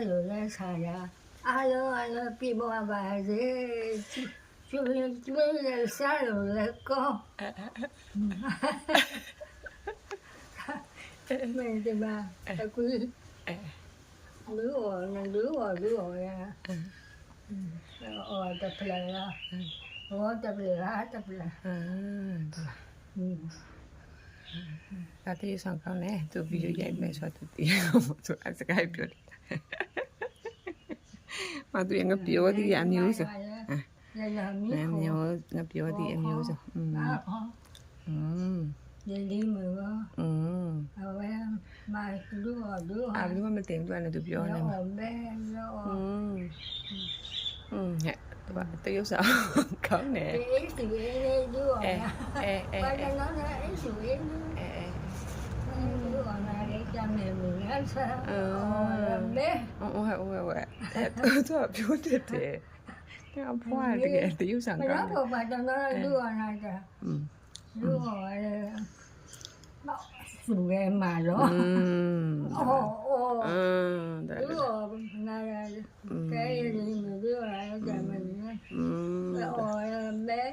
လိုလဲဆိုင်ရာအားလုံးပြည့်ပေါ်ပါစေကျွေးလဲစားလို့လဲကောမင်းဒီမှာအခုလူရောရအော်တပလာအော်တပလာဒါတည်းဆောင်ကောင်းတယ်သူဗီဒီယိုရိုက်မယ်ဆိုတော့သူတည်အောင်သူအစကိုက်ပြောတယ်မသူငါပြောသည်အမျိုးဆိုမျိုးငါပြောသည်အမျိုးဆိုဒီလီမေရောအဝဲမလူရောအလူမတင်တော့လည်းသူပြောနေမှာဘယ်ရောဟဲ့တရုပ်ဆောင်ကောင်းတယ်အေးစီလေးလူရောဘာလဲနော်အေးစီလေးလူရောနားလေးကြမယ်လို့လဲဆက်မဲဟဲ့သူပြောတယ်ငါဖွာတကယ်တရုပ်ဆောင်ကောင်းတယ်ဘာလို့ဘာတော့လူရောနာကြလူရောလူရဲမှာရောလူရောနာရကဲရည်လူရောကြမယ်အော်မဲ